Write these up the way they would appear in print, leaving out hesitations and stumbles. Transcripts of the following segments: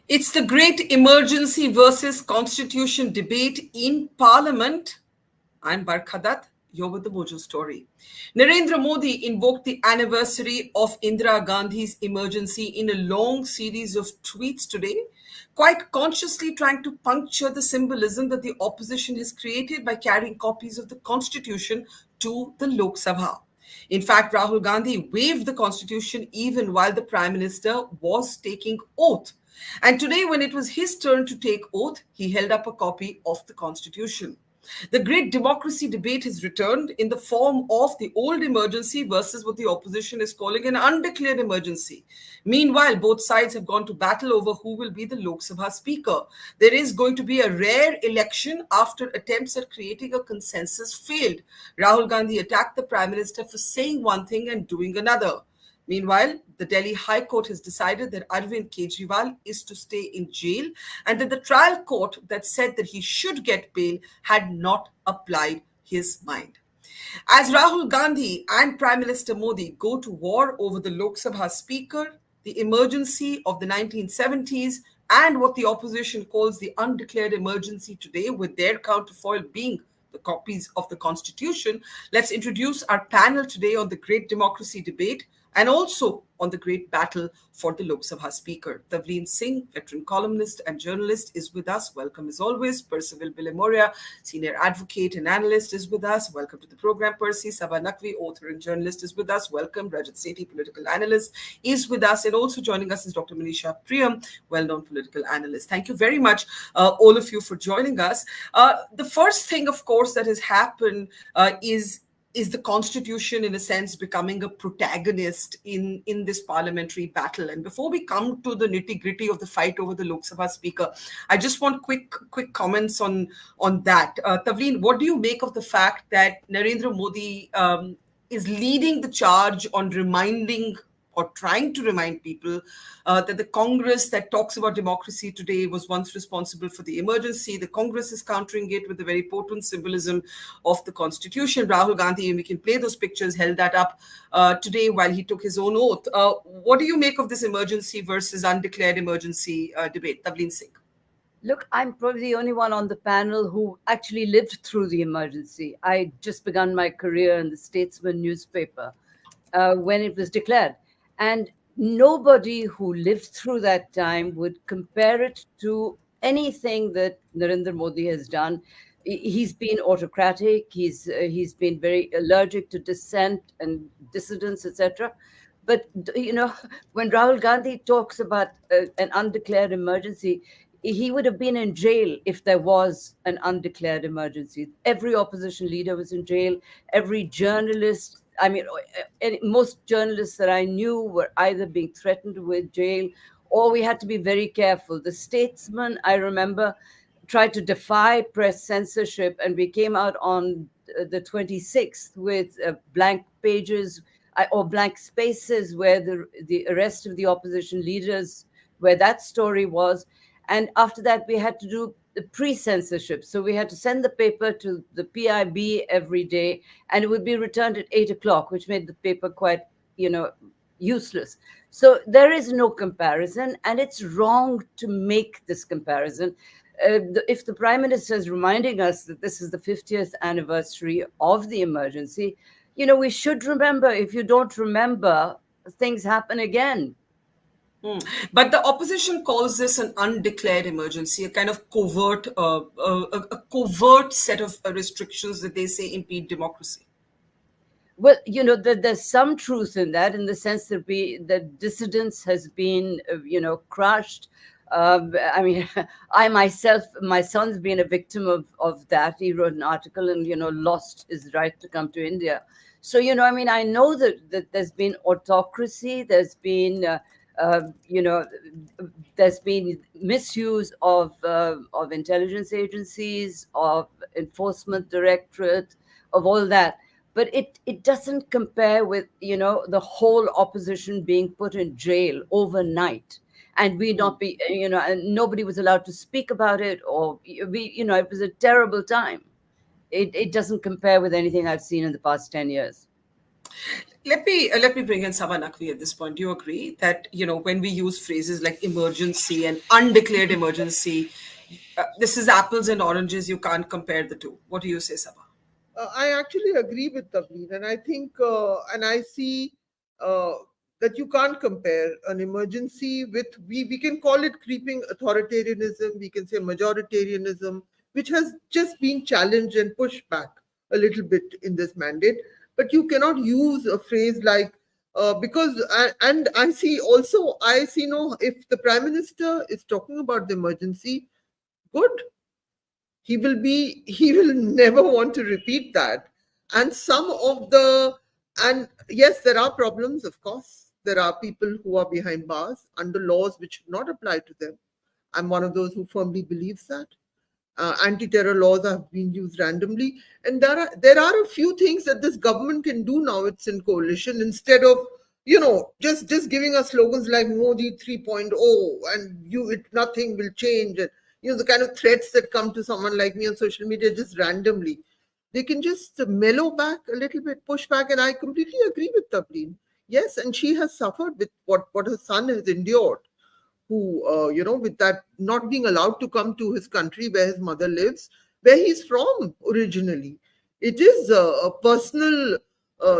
It's the great emergency versus constitution debate in Parliament. I'm Barkha, you're with the Mojo story. Narendra Modi invoked the anniversary of Indira Gandhi's emergency in a long series of tweets today, quite consciously trying to puncture the symbolism that the opposition has created by carrying copies of the constitution to the Lok Sabha. In fact, Rahul Gandhi waived the constitution even while the Prime Minister was taking oath. And today, when it was his turn to take oath, he held up a copy of the constitution. The great democracy debate has returned in the form of the old emergency versus what the opposition is calling an undeclared emergency. Meanwhile, both sides have gone to battle over who will be the Lok Sabha speaker. There is going to be a rare election after attempts at creating a consensus failed. Rahul Gandhi attacked the Prime Minister for saying one thing and doing another. Meanwhile, the Delhi High Court has decided that Arvind Kejriwal is to stay in jail and that the trial court that said that he should get bail had not applied his mind. As Rahul Gandhi and Prime Minister Modi go to war over the Lok Sabha Speaker, the emergency of the 1970s, and what the opposition calls the undeclared emergency today, with their counterfoil being the copies of the Constitution, let's introduce our panel today on the great democracy debate and also on the great battle for the Lok Sabha Speaker. Tavleen Singh, veteran columnist and journalist, is with us. Welcome as always. Percival Bilemoria, senior advocate and analyst, is with us. Welcome to the program, Percy. Sabha Naqvi, author and journalist, is with us. Welcome. Rajat Sethi, political analyst, is with us. And also joining us is Dr. Manisha Priyam, well-known political analyst. Thank you very much, all of you, for joining us. The first thing, of course, that has happened is the constitution, in a sense, becoming a protagonist in this parliamentary battle. And before we come to the nitty-gritty of the fight over the Lok Sabha speaker, I just want quick comments on that. Tavleen, what do you make of the fact that Narendra Modi is leading the charge on reminding or trying to remind people that the Congress that talks about democracy today was once responsible for the emergency? The Congress is countering it with the very potent symbolism of the Constitution. Rahul Gandhi, and we can play those pictures, held that up today while he took his own oath. What do you make of this emergency versus undeclared emergency debate? Tavleen Singh. Look, I'm probably the only one on the panel who actually lived through the emergency. I just begun my career in the Statesman newspaper when it was declared. And nobody who lived through that time would compare it to anything that Narendra Modi has done. He's been autocratic. He's been very allergic to dissent and dissidents, etc. But when Rahul Gandhi talks about an undeclared emergency, he would have been in jail if there was an undeclared emergency. Every opposition leader was in jail. Every journalist. I mean, most journalists that I knew were either being threatened with jail, or we had to be very careful. The Statesman, I remember, tried to defy press censorship, and we came out on the 26th with blank pages or blank spaces where the arrest of the opposition leaders, where that story was. And after that, we had to do the pre-censorship. So we had to send the paper to the PIB every day, and it would be returned at 8 o'clock, which made the paper quite, useless. So there is no comparison, and it's wrong to make this comparison. If the Prime Minister is reminding us that this is the 50th anniversary of the emergency, we should remember. If you don't remember, things happen again. But the opposition calls this an undeclared emergency, a kind of covert, a covert set of restrictions that they say impede democracy. Well, there's some truth in that, in the sense that the dissidence has been, crushed. I mean, I myself, my son's been a victim of that. He wrote an article and, lost his right to come to India. So, I know that there's been autocracy, there's been there's been misuse of intelligence agencies, of enforcement directorate, of all that. But it doesn't compare with, the whole opposition being put in jail overnight. And we not be, and nobody was allowed to speak about it, or it was a terrible time. It doesn't compare with anything I've seen in the past 10 years. Let me bring in Saba Naqvi at this point. Do you agree that when we use phrases like emergency and undeclared emergency, this is apples and oranges? You can't compare the two. What do you say, Saba? I actually agree with Tavleen, and I think, and I see uh, that you can't compare an emergency with, we can call it creeping authoritarianism, we can say majoritarianism, which has just been challenged and pushed back a little bit in this mandate. But you cannot use a phrase like, because, and I see also, I see no, if the Prime Minister is talking about the emergency, good, he will never want to repeat that. And some of the, and yes, there are problems, of course. There are people who are behind bars under laws which do not apply to them. I'm one of those who firmly believes that anti-terror laws have been used randomly, and there are a few things that this government can do now. It's in coalition, instead of just giving us slogans like Modi 3.0 and nothing will change, and the kind of threats that come to someone like me on social media just randomly. They can just mellow back a little bit, push back, and I completely agree with Tavleen. Yes, and she has suffered with what her son has endured, who, with that not being allowed to come to his country where his mother lives, where he's from originally. It is a personal,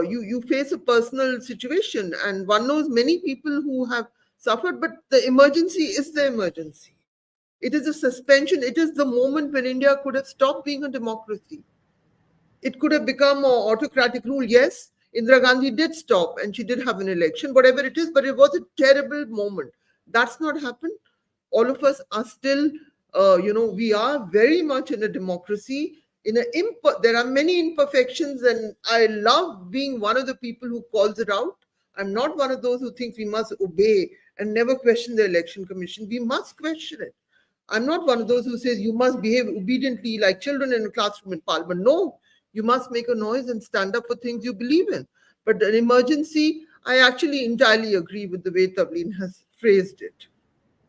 you face a personal situation, and one knows many people who have suffered, but the emergency is the emergency. It is a suspension. It is the moment when India could have stopped being a democracy. It could have become an autocratic rule. Yes, Indira Gandhi did stop and she did have an election, whatever it is, but it was a terrible moment. That's not happened. All of us are still, we are very much in a democracy. There are many imperfections, and I love being one of the people who calls it out. I'm not one of those who thinks we must obey and never question the election commission. We must question it. I'm not one of those who says you must behave obediently like children in a classroom in parliament. No, you must make a noise and stand up for things you believe in. But an emergency, I actually entirely agree with the way Tavleen has phrased it.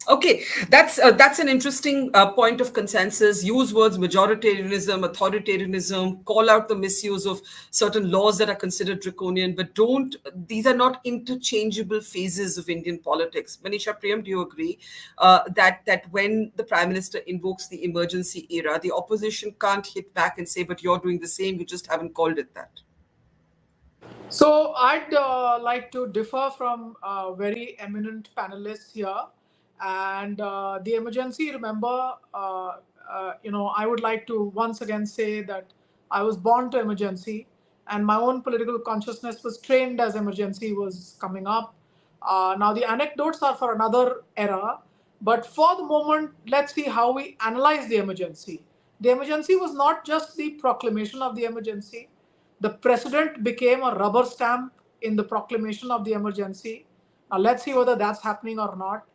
Okay, that's an interesting point of consensus. Use words majoritarianism, authoritarianism, call out the misuse of certain laws that are considered draconian, but don't. These are not interchangeable phases of Indian politics. Manisha Priyam, do you agree that when the Prime Minister invokes the emergency era, the opposition can't hit back and say, "But you're doing the same. You just haven't called it that." So I'd like to differ from very eminent panelists here, and the emergency. Remember, I would like to once again say that I was born to emergency, and my own political consciousness was trained as emergency was coming up. Now the anecdotes are for another era, but for the moment, let's see how we analyze the emergency. The emergency was not just the proclamation of the emergency. The president became a rubber stamp in the proclamation of the emergency. Now, let's see whether that's happening or not.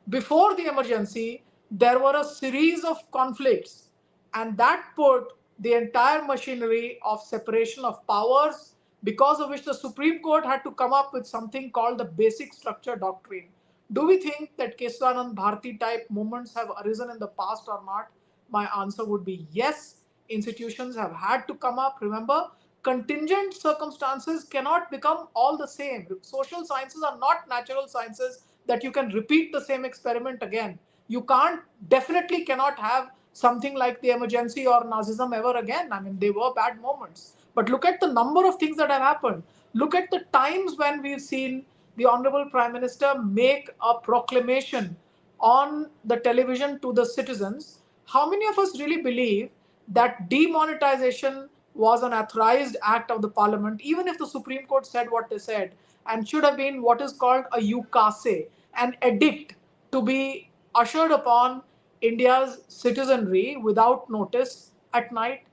Before the emergency, there were a series of conflicts, and that put the entire machinery of separation of powers, because of which the Supreme Court had to come up with something called the basic structure doctrine. Do we think that Kesavanand Bharati type movements have arisen in the past or not? My answer would be yes. Institutions have had to come up. Remember, contingent circumstances cannot become all the same. Social sciences are not natural sciences that you can repeat the same experiment again. You definitely cannot have something like the emergency or Nazism ever again. I mean, they were bad moments. But look at the number of things that have happened. Look at the times when we've seen the Honorable Prime Minister make a proclamation on the television to the citizens. How many of us really believe that demonetization was an authorized act of the parliament, even if the Supreme Court said what they said, and should have been what is called a ukase, an edict to be ushered upon India's citizenry without notice at night?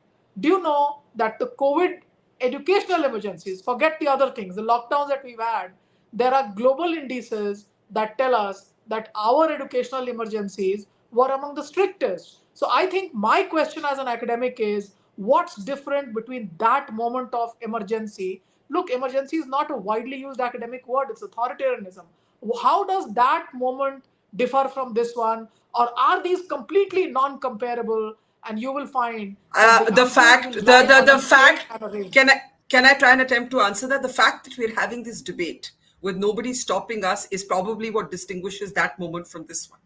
Do you know that the COVID educational emergencies, forget the other things, the lockdowns that we've had, there are global indices that tell us that our educational emergencies were among the strictest. So I think my question as an academic is, what's different between that moment of emergency? Look, emergency is not a widely used academic word, it's authoritarianism. How does that moment differ from this one? Or are these completely non-comparable, and you will find that The fact, the fact. Can I try and attempt to answer that? The fact that we're having this debate with nobody stopping us is probably what distinguishes that moment from this one.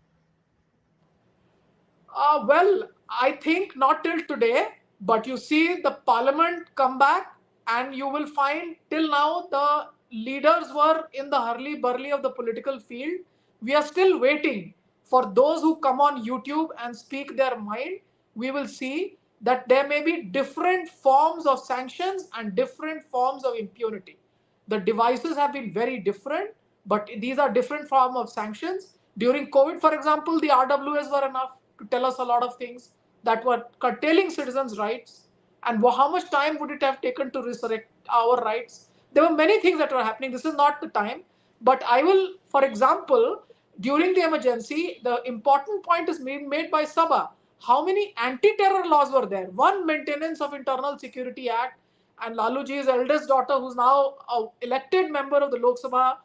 Well, I think not till today, but you see the parliament come back, and you will find till now the leaders were in the hurly burly of the political field. We are still waiting for those who come on YouTube and speak their mind. We will see that there may be different forms of sanctions and different forms of impunity. The devices have been very different, but these are different form of sanctions. During COVID, for example, the RWS were enough to tell us a lot of things that were curtailing citizens' rights. And how much time would it have taken to resurrect our rights? There were many things that were happening. This is not the time. But I will, for example, during the emergency, the important point is being made by Sabha. How many anti-terror laws were there? One, Maintenance of Internal Security Act, and Laluji's eldest daughter, who's now an elected member of the Lok Sabha,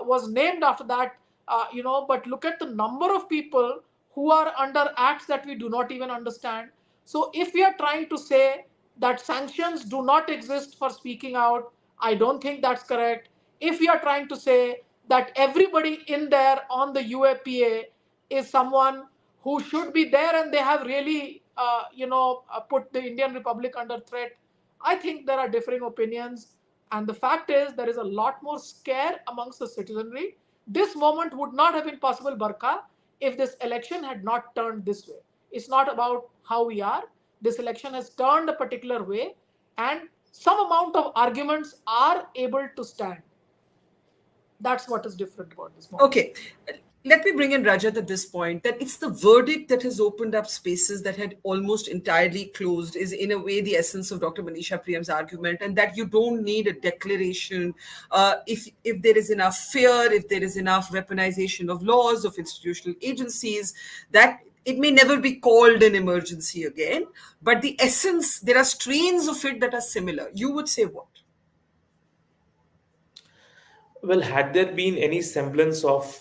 was named after that. But look at the number of people who are under acts that we do not even understand. So if we are trying to say that sanctions do not exist for speaking out, I don't think that's correct. If we are trying to say that everybody in there on the UAPA is someone who should be there and they have really, put the Indian Republic under threat, I think there are differing opinions. And the fact is, there is a lot more scare amongst the citizenry. This moment would not have been possible, Barkha, if this election had not turned this way. It's not about how we are. This election has turned a particular way, and some amount of arguments are able to stand. That's what is different about this moment. Okay. Let me bring in Rajat at this point, that it's the verdict that has opened up spaces that had almost entirely closed, is in a way the essence of Dr. Manisha Priyam's argument, and that you don't need a declaration. If there is enough fear, if there is enough weaponization of laws, of institutional agencies, that it may never be called an emergency again, but the essence, there are strains of it that are similar. You would say what? Well, had there been any semblance of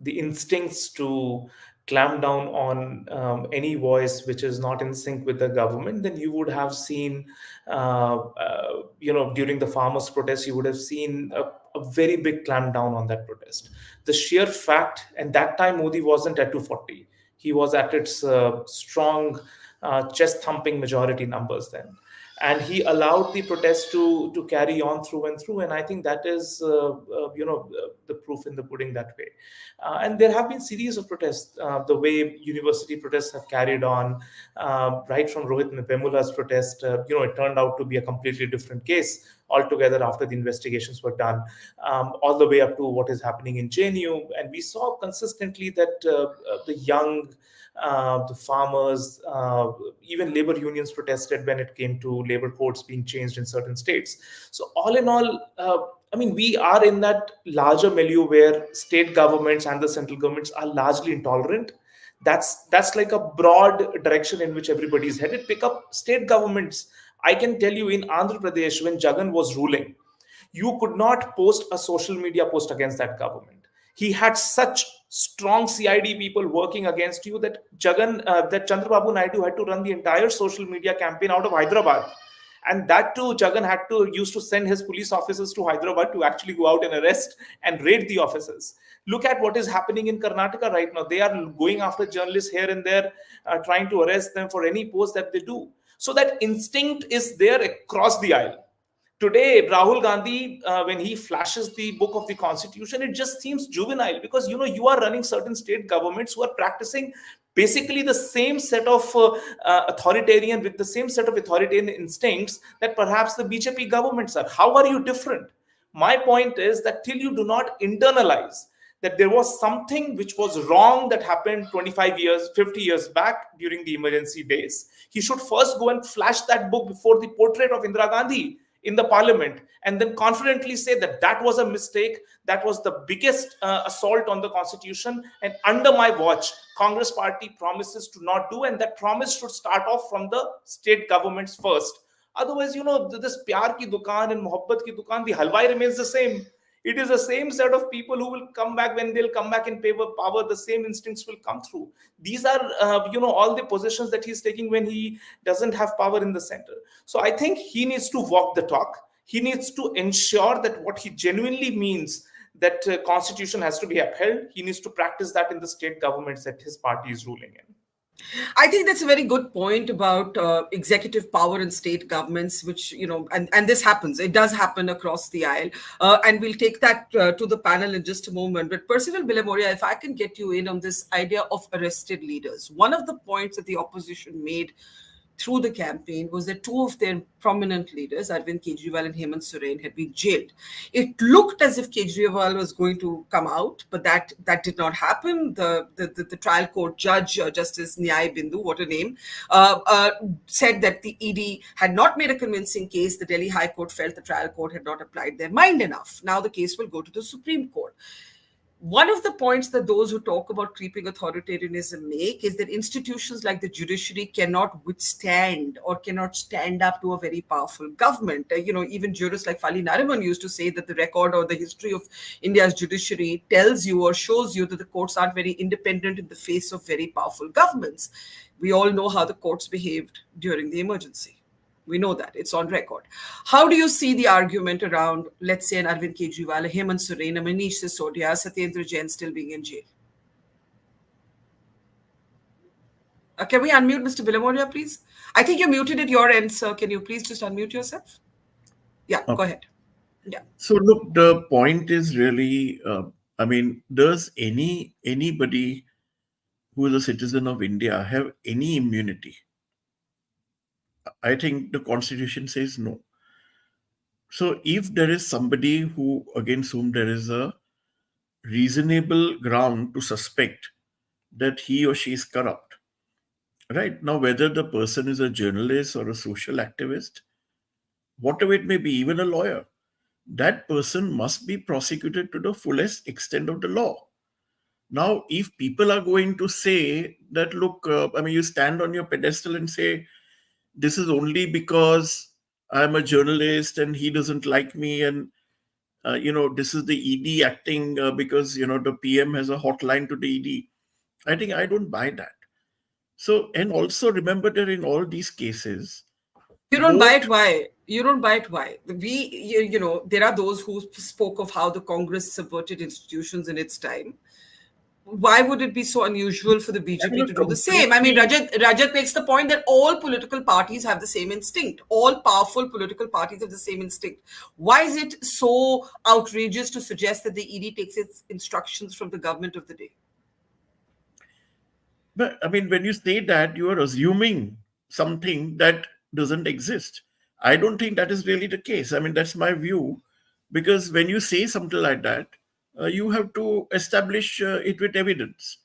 the instincts to clamp down on any voice which is not in sync with the government, then you would have seen, during the farmers' protest, you would have seen a very big clampdown on that protest. The sheer fact, and that time Modi wasn't at 240, he was at its strong chest thumping majority numbers then, and he allowed the protest to carry on through and through. And I think that is the proof in the pudding that way. And there have been series of protests, the way university protests have carried on, right from Rohit Vemula's protest. It turned out to be a completely different case altogether after the investigations were done, all the way up to what is happening in JNU. And we saw consistently that the young, the farmers, even labor unions protested when it came to labor codes being changed in certain states. So all in all, we are in that larger milieu where state governments and the central governments are largely intolerant. That's like a broad direction in which everybody is headed. Pick up state governments. I can tell you in Andhra Pradesh, when Jagan was ruling, you could not post a social media post against that government. He had such strong CID people working against you that Chandrababu Naidu had to run the entire social media campaign out of Hyderabad. And that too, Jagan used to send his police officers to Hyderabad to actually go out and arrest and raid the offices. Look at what is happening in Karnataka right now. They are going after journalists here and there, trying to arrest them for any post that they do. So that instinct is there across the aisle. Today, Rahul Gandhi, when he flashes the book of the constitution, it just seems juvenile, because you are running certain state governments who are practicing basically the same set of with the same set of authoritarian instincts that perhaps the BJP governments are. How are you different? My point is that till you do not internalize that there was something which was wrong that happened 25 years, 50 years back during the emergency days, he should first go and flash that book before the portrait of Indira Gandhi in the parliament, and then confidently say that was a mistake, that was the biggest assault on the constitution, and under my watch, Congress party promises to not do, and that promise should start off from the state governments first. Otherwise, this pyar ki dukaan and mohabbat ki dukaan, the halwai remains the same. It is the same set of people who will come back. When they'll come back in power, the same instincts will come through. These are all the positions that he's taking when he doesn't have power in the center. So I think he needs to walk the talk. He needs to ensure that what he genuinely means, that constitution has to be upheld, he needs to practice that in the state governments that his party is ruling in. I think that's a very good point about executive power in state governments, which, and this happens. It does happen across the aisle. And we'll take that to the panel in just a moment. But Percival Villamoria, if I can get you in on this idea of arrested leaders. One of the points that the opposition made through the campaign was that two of their prominent leaders, Arvind Kejriwal and Hemant Soren, had been jailed. It looked as if Kejriwal was going to come out, but that did not happen. The trial court judge, Justice Nyay Bindu, what a name, said that the ED had not made a convincing case. The Delhi High Court felt the trial court had not applied their mind enough. Now the case will go to the Supreme Court. One of the points that those who talk about creeping authoritarianism make is that institutions like the judiciary cannot withstand or cannot stand up to a very powerful government. Even jurists like Fali Nariman used to say that the record or the history of India's judiciary tells you or shows you that the courts aren't very independent in the face of very powerful governments. We all know how the courts behaved during the emergency. We know that. It's on record. How do you see the argument around, let's say, an Arvind Kejriwal, a Hemant Soren, a Manish Sisodia, Satyendra Jain still being in jail? Can we unmute Mr. Villamoria, please? I think you're muted at your end, sir. Can you please just unmute yourself? Yeah, go ahead. Yeah. So look, the point is really, does anybody who is a citizen of India have any immunity? I think the Constitution says no. So if there is somebody against whom there is a reasonable ground to suspect that he or she is corrupt, right? Now, whether the person is a journalist or a social activist, whatever it may be, even a lawyer, that person must be prosecuted to the fullest extent of the law. Now, if people are going to say that, look, you stand on your pedestal and say, this is only because I'm a journalist and he doesn't like me, and this is the ED acting because the PM has a hotline to the ED. I think I don't buy that. So, and also remember that in all these cases, you don't buy it. Why? You don't buy it. Why? There are those who spoke of how the Congress subverted institutions in its time. Why would it be so unusual for the BJP to do the same? I mean, Rajat makes the point that all political parties have the same instinct. All powerful political parties have the same instinct. Why is it so outrageous to suggest that the ED takes its instructions from the government of the day? But when you say that, you are assuming something that doesn't exist. I don't think that is really the case. That's my view. Because when you say something like that, you have to establish it with evidence.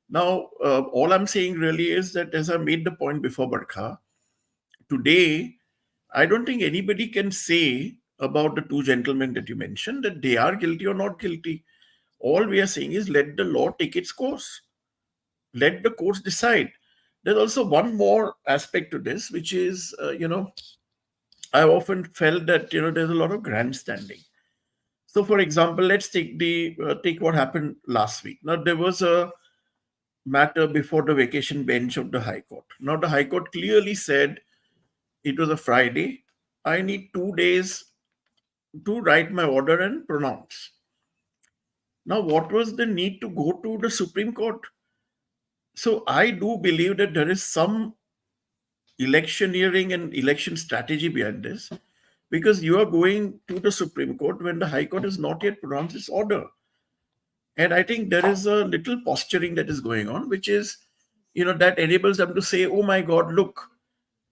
Now, all I'm saying really is that, as I made the point before, Barkha, today, I don't think anybody can say about the two gentlemen that you mentioned that they are guilty or not guilty. All we are saying is let the law take its course. Let the courts decide. There's also one more aspect to this, which is, I've often felt that, there's a lot of grandstanding. So, for example, let's take what happened last week. Now, there was a matter before the vacation bench of the High Court. Now, the High Court clearly said it was a Friday. I need 2 days to write my order and pronounce. Now, what was the need to go to the Supreme Court? So, I do believe that there is some electioneering and election strategy behind this, because you are going to the Supreme Court when the High Court has not yet pronounced its order. And I think there is a little posturing that is going on, which is, that enables them to say, oh my God, look,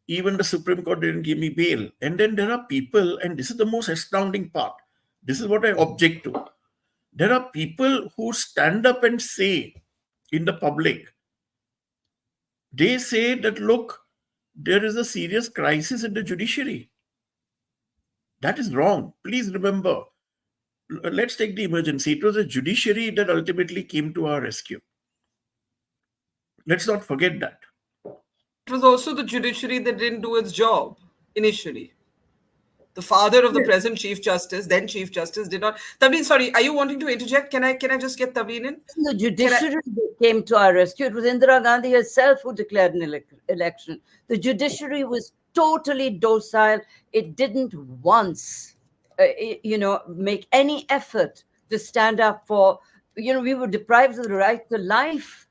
even the Supreme Court didn't give me bail. And then there are people, and this is the most astounding part. This is what I object to. There are people who stand up and say in the public, they say that, look, there is a serious crisis in the judiciary. That is wrong. Please remember, let's take the emergency. It was the judiciary that ultimately came to our rescue. Let's not forget that. It was also the judiciary that didn't do its job initially. The father of the present Chief Justice, then Chief Justice, did not. Taveen, sorry, are you wanting to interject? Can I just get Taveen in? The judiciary came to our rescue. It was Indira Gandhi herself who declared an election. The judiciary was totally docile. It didn't once, make any effort to stand up for, we were deprived of the right to life.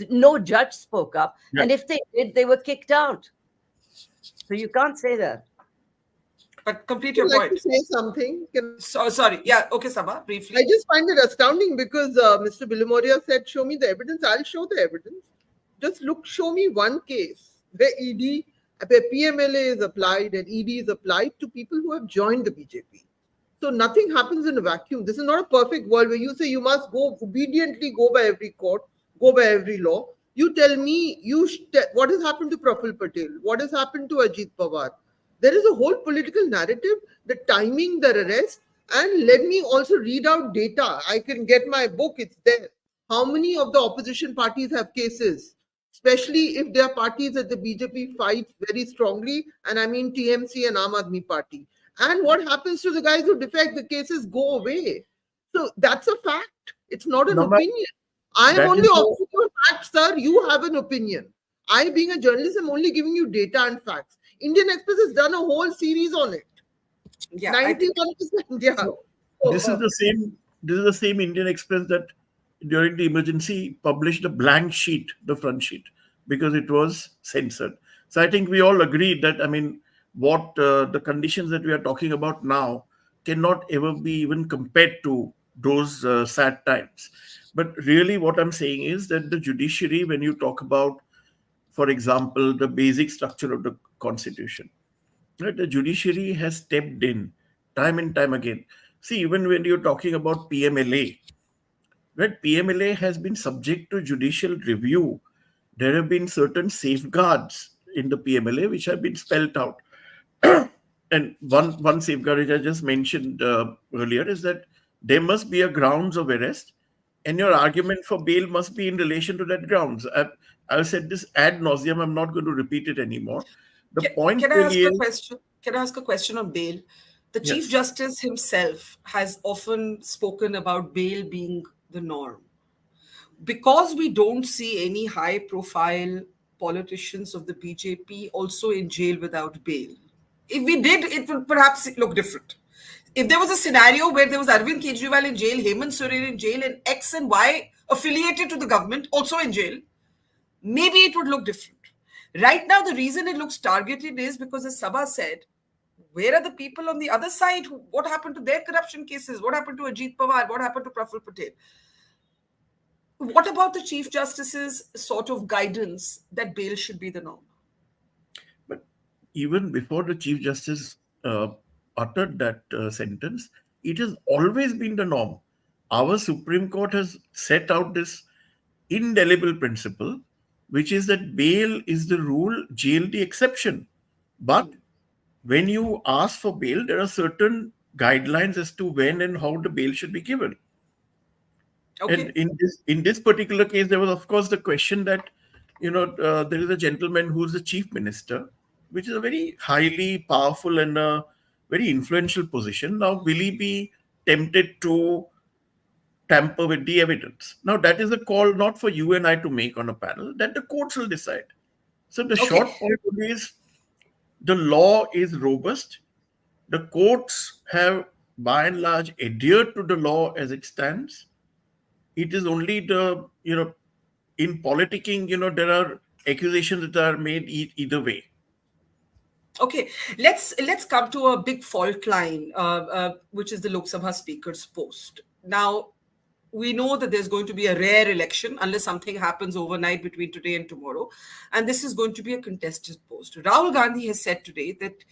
No judge spoke up. Yeah. And if they did, they were kicked out. So you can't say that. But complete your point. To say something? Sorry. Yeah. Okay, Sabha, briefly. I just find it astounding because Mr. Bilimoria said, show me the evidence. I'll show the evidence. Just show me one case where PMLA is applied and ED is applied to people who have joined the BJP. So nothing happens in a vacuum. This is not a perfect world where you say you must obediently go by every court, go by every law. You tell me what has happened to Praful Patel? What has happened to Ajit Pawar? There is a whole political narrative, the timing, the arrest, and let me also read out data. I can get my book, it's there. How many of the opposition parties have cases? Especially if they are parties that the BJP fights very strongly, and I mean TMC and Aam Aadmi Party. And what happens to the guys who defect? The cases go away. So that's a fact. It's not an opinion. I am only offering you facts, sir. You have an opinion. I, being a journalist, am only giving you data and facts. Indian Express has done a whole series on it. Yeah, 91%. Yeah. This is the same Indian Express that during the emergency published a blank sheet, the front sheet, because it was censored. So I think we all agreed that, what the conditions that we are talking about now cannot ever be even compared to those sad times. But really what I'm saying is that the judiciary, when you talk about, for example, the basic structure of the constitution, right, the judiciary has stepped in time and time again. See, even when you're talking about PMLA, right, PMLA has been subject to judicial review. There have been certain safeguards in the PMLA which have been spelled out. And one safeguard which I just mentioned earlier is that there must be a grounds of arrest, and your argument for bail must be in relation to that grounds. I've said this ad nauseum. I'm not going to repeat it anymore. Can I ask a question on bail? The Chief Justice himself has often spoken about bail being the norm. Because we don't see any high-profile politicians of the BJP also in jail without bail. If we did, it would perhaps look different. If there was a scenario where there was Arvind Kejriwal in jail, Hemant Soren in jail, and X and Y affiliated to the government also in jail, maybe it would look different. Right now, the reason it looks targeted is because, as Sabha said, where are the people on the other side? What happened to their corruption cases? What happened to Ajit Pawar? What happened to Praful Patel? What about the Chief Justice's sort of guidance that bail should be the norm? But even before the Chief Justice uttered that sentence, it has always been the norm. Our Supreme Court has set out this indelible principle, which is that bail is the rule, jail the exception. But when you ask for bail, there are certain guidelines as to when and how the bail should be given. Okay. And in this particular case, there was, of course, the question that, there is a gentleman who's the chief minister, which is a very highly powerful and a very influential position. Now, will he be tempted to tamper with the evidence? Now, that is a call not for you and I to make on a panel, that the courts will decide. So the short point is the law is robust. The courts have, by and large, adhered to the law as it stands. It is only in politicking, there are accusations that are made either way. Okay, let's come to a big fault line, which is the Lok Sabha Speaker's post. Now, we know that there's going to be a rare election unless something happens overnight between today and tomorrow. And this is going to be a contested post. Rahul Gandhi has said today that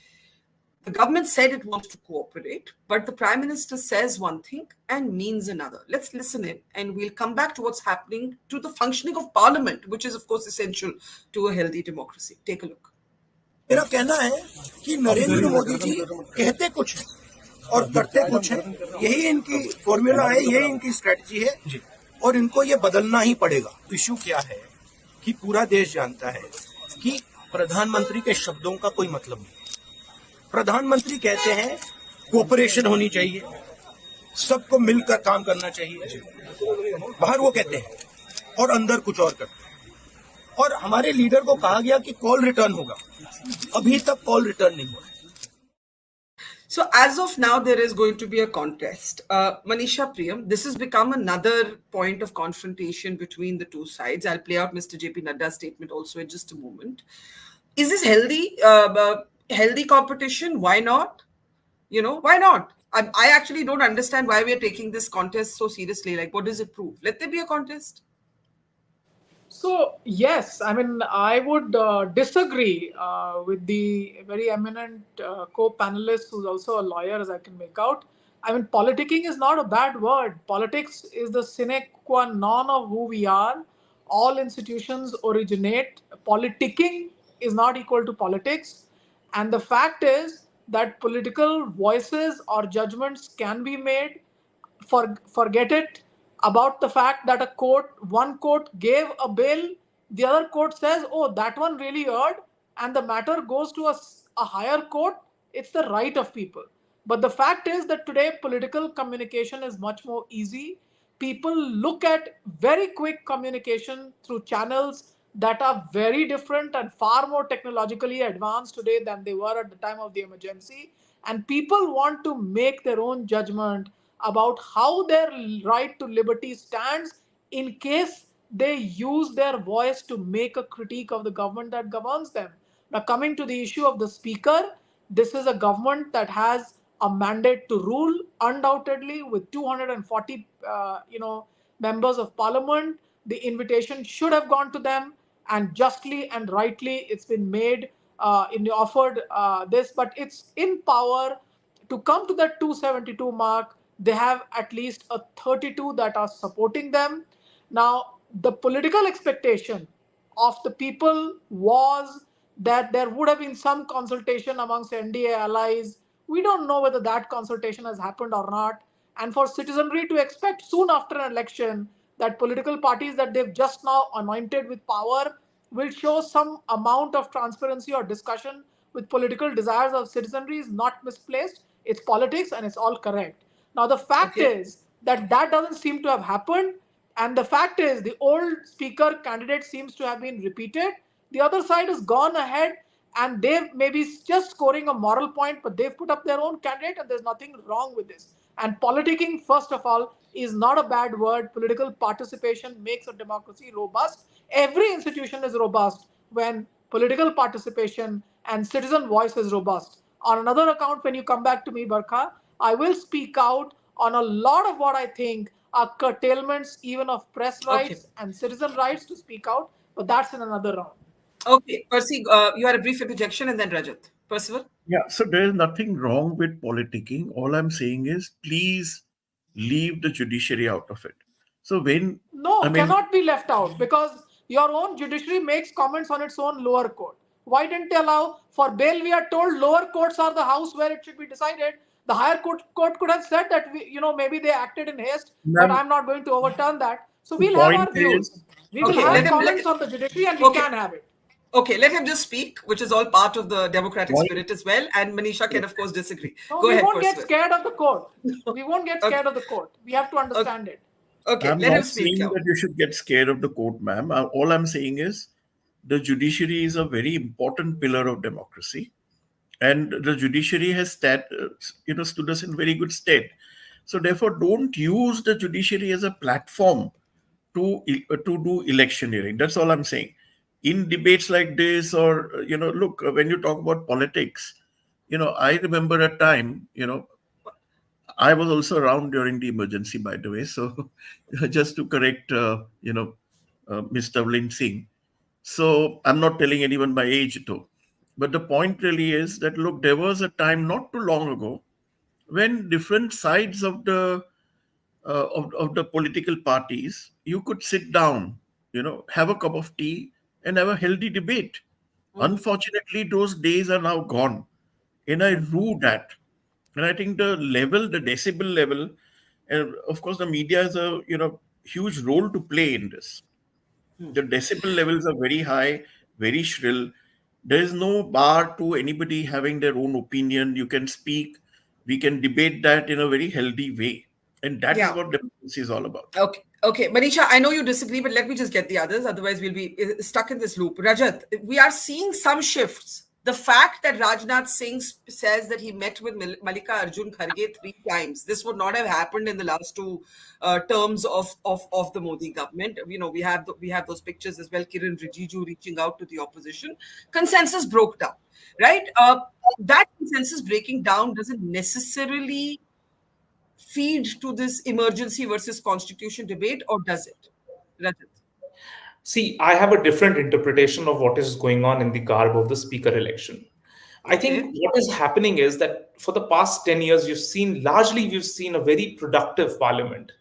the government said it wants to cooperate, but the Prime Minister says one thing and means another. Let's listen in, and we'll come back to what's happening to the functioning of Parliament, which is, of course, essential to a healthy democracy. Take a look. मेरा कहना है कि नरेंद्र मोदी जी कहते कुछ है और करते कुछ है, यही इनकी फॉर्मूला है, यही इनकी स्ट्रेटजी है और इनको ये बदलना ही पड़ेगा। इशू क्या है कि पूरा देश जानता है कि प्रधानमंत्री के शब्दों का कोई मतलब नहीं। प्रधानमंत्री कहते हैं कोऑपरेशन होनी चाहिए, सबको मिलकर काम करना चाहिए, बाहर वो कहते हैं और अंदर कुछ और करते हैं। और हमारे लीडर को कहा गया कि कॉल रिटर्न होगा, अभी तक कॉल रिटर्न नहीं हुआ। So as of now, there is going to be a contest. Manisha Priyam, this has become another point of confrontation between the two sides. I'll play out Mr. JP Nadda's statement also in just a moment. Is this healthy? Healthy competition? Why not? Why not? I actually don't understand why we are taking this contest so seriously. Like, what does it prove? Let there be a contest. So, yes, I mean, I would disagree with the very eminent co-panelist who's also a lawyer, as I can make out. I mean, politicking is not a bad word. Politics is the sine qua non of who we are. All institutions originate. Politicking is not equal to politics. And the fact is that political voices or judgments can be made. Forget it about the fact that one court gave a bail, the other court says, oh, that one really erred, and the matter goes to a higher court. It's the right of people. But the fact is that today political communication is much more easy. People look at very quick communication through channels that are very different and far more technologically advanced today than they were at the time of the emergency. And people want to make their own judgment about how their right to liberty stands in case they use their voice to make a critique of the government that governs them. Now, coming to the issue of the speaker, this is a government that has a mandate to rule, undoubtedly, with 240, members of parliament. The invitation should have gone to them, and justly and rightly, it's been made in the offered this. But it's in power to come to that 272 mark. They have at least a 32 that are supporting them. Now, the political expectation of the people was that there would have been some consultation amongst NDA allies. We don't know whether that consultation has happened or not. And for citizenry to expect soon after an election that political parties that they've just now anointed with power will show some amount of transparency or discussion with political desires of citizenry is not misplaced. It's politics and it's all correct. Now, the fact is that that doesn't seem to have happened. And the fact is, the old speaker candidate seems to have been repeated. The other side has gone ahead and they've maybe just scoring a moral point, but they've put up their own candidate and there's nothing wrong with this. And politicking, first of all, is not a bad word. Political participation makes a democracy robust. Every institution is robust when political participation and citizen voice is robust. On another account, when you come back to me, Barkha, I will speak out on a lot of what I think are curtailments even of press rights and citizen rights to speak out, but that's in another round. Okay, Percy, you had a brief interjection and then Rajat. Percival? Yeah, so there is nothing wrong with politicking. All I'm saying is please leave the judiciary out of it. So Cannot be left out because your own judiciary makes comments on its own lower court. Why didn't they allow for bail? We are told lower courts are the house where it should be decided. The higher court could have said that maybe they acted in haste, but I'm not going to overturn that. So we'll have our views. We will have comments on the judiciary, and we can have it. Okay, let him just speak, which is all part of the democratic spirit as well. And Manisha can, of course, disagree. Go ahead, we won't get scared of the court. We won't get scared of the court. We have to understand it. Okay, I'm let not him speak. saying that you should get scared of the court, ma'am. All I'm saying is the judiciary is a very important pillar of democracy, and the judiciary has stood us in very good stead. So therefore, don't use the judiciary as a platform to do electioneering. That's all I'm saying. In debates like this, or look, when you talk about politics, I remember a time, I was also around during the emergency, by the way. So just to correct, Mr. Lin Singh. So I'm not telling anyone my age though. But the point really is that, look, there was a time not too long ago when different sides of the of the political parties, you could sit down, have a cup of tea and have a healthy debate. Unfortunately, those days are now gone. And I rue that. And I think the decibel level, and of course the media has a huge role to play in this. The decibel levels are very high, very shrill. There is no bar to anybody having their own opinion. You can speak. We can debate that in a very healthy way. And that is Yeah. what democracy is all about. Okay. Manisha, I know you disagree, but let me just get the others. Otherwise, we'll be stuck in this loop. Rajat, we are seeing some shifts. The fact that Rajnath Singh says that he met with Malika Arjun Kharge 3 times, this would not have happened in the last 2 terms of the Modi government. You know, we have those pictures as well. Kiran Rijiju reaching out to the opposition. Consensus broke down, right? That consensus breaking down doesn't necessarily feed to this emergency versus constitution debate, or does it? Rajat? See, I have a different interpretation of what is going on in the garb of the speaker election. I think what is happening is that for the past 10 years, we've seen a very productive parliament.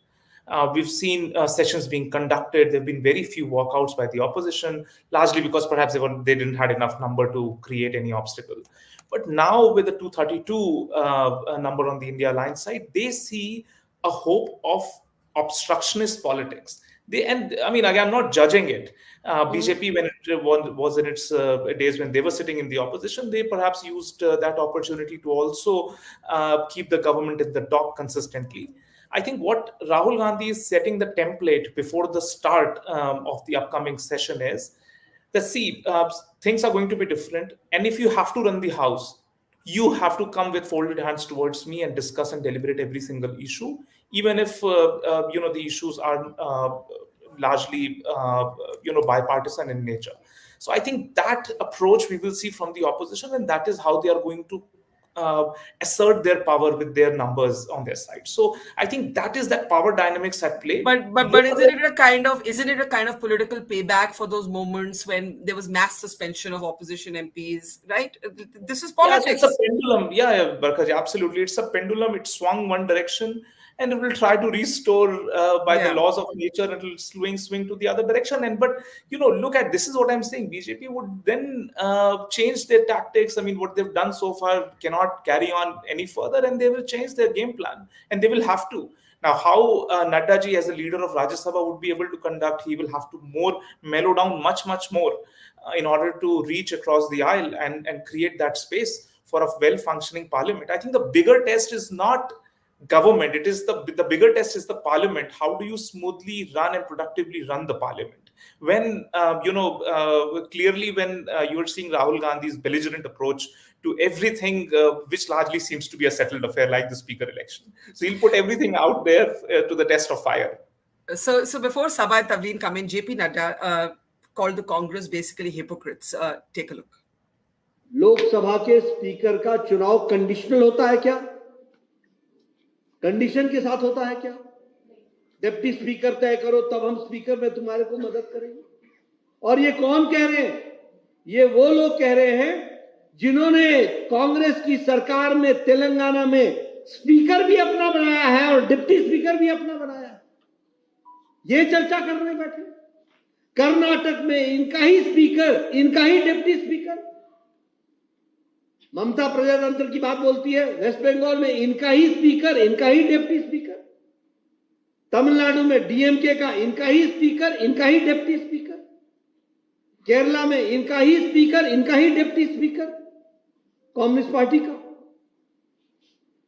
We've seen sessions being conducted. There have been very few walkouts by the opposition, largely because perhaps they didn't have enough number to create any obstacle. But now with the 232 number on the India Alliance side, they see a hope of obstructionist politics. Again, I'm not judging it. BJP, when it was in its days when they were sitting in the opposition, they perhaps used that opportunity to also keep the government in the dock consistently. I think what Rahul Gandhi is setting the template before the start of the upcoming session is that, see, things are going to be different. And if you have to run the house, you have to come with folded hands towards me and discuss and deliberate every single issue, even if the issues are largely bipartisan in nature. So I think that approach we will see from the opposition, and that is how they are going to assert their power with their numbers on their side. So I think that is that power dynamics at play. But isn't it a kind of political payback for those moments when there was mass suspension of opposition MPs, right? This is politics. It's a pendulum. Yeah, Barkha, absolutely. It's a pendulum. It swung one direction, and it will try to restore by the laws of nature. It will swing to the other direction. But look at this is what I'm saying. BJP would then change their tactics. I mean, what they've done so far cannot carry on any further, and they will change their game plan, and they will have to. Now, how Nadda ji as a leader of Rajya Sabha would be able to conduct, he will have to mellow down much more in order to reach across the aisle and create that space for a well-functioning parliament. I think the bigger test is not government. It is the bigger test is the parliament. How do you smoothly run and productively run the parliament? When, clearly when you're seeing Rahul Gandhi's belligerent approach to everything, which largely seems to be a settled affair like the speaker election. So he'll put everything out there to the test of fire. So before Sabha and Tavleen come in, JP Nadda called the Congress basically hypocrites. Take a look. लोक सभा के speaker का चुनाव conditional होता है क्या? Condition के साथ होता है क्या? डिप्टी स्पीकर तय करो तब हम स्पीकर में तुम्हारे को मदद करेंगे. और ये कौन कह रहे हैं? ये वो लोग कह रहे हैं जिन्होंने कांग्रेस की सरकार में तेलंगाना में स्पीकर भी अपना बनाया है और डिप्टी स्पीकर भी अपना बनाया है. ये चर्चा करने बैठे. कर्नाटक में इनका ही स्पीकर, इनका ही डिप्टी स्पीकर. ममता प्रजातंत्र की बात बोलती है. वेस्ट बंगाल में इनका ही स्पीकर, इनका ही डिप्टी स्पीकर. तमिलनाडु में डीएमके का इनका ही स्पीकर, इनका ही डिप्टी स्पीकर. केरला में इनका ही स्पीकर, इनका ही डिप्टी स्पीकर कम्युनिस्ट पार्टी का.